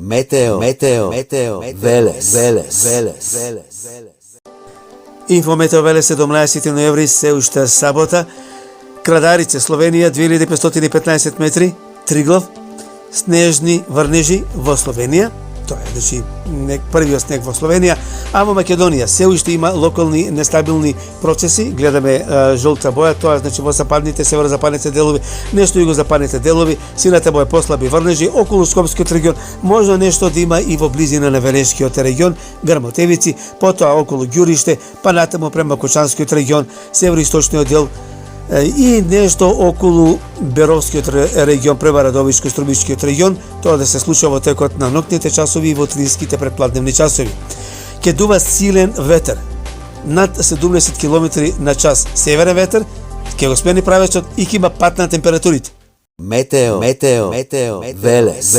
Метео Велес. Инфометео Велес 17 ноември се уште сабота. Крадарице, Словенија 2515 метри, Триглав, снежни врнежи во Словенија. Тоа е значи првиот снег во Словенија, а во Македонија се уште има локални нестабилни процеси. Гледаме жолта боја, тоа значи во западните, северозападните делови, нешто југозападните делови, сината боја послаби врнежи околу Скопскиот регион, можно нешто да има и во близина на Венешкиот регион, грмотевици, потоа околу Ѓуриште, па натаму према Кочанскиот регион, североисточниот дел и нешто околу Беровскиот регион, према Радовишко Струмишкиот регион, тоа да се случува во текот на ноќните часови и во тринските предпладневни часови. Ќе дува силен ветер над 70 км на час, северен ветер, ќе го смени правецот и ќе има пат на температурите. Метео Велес.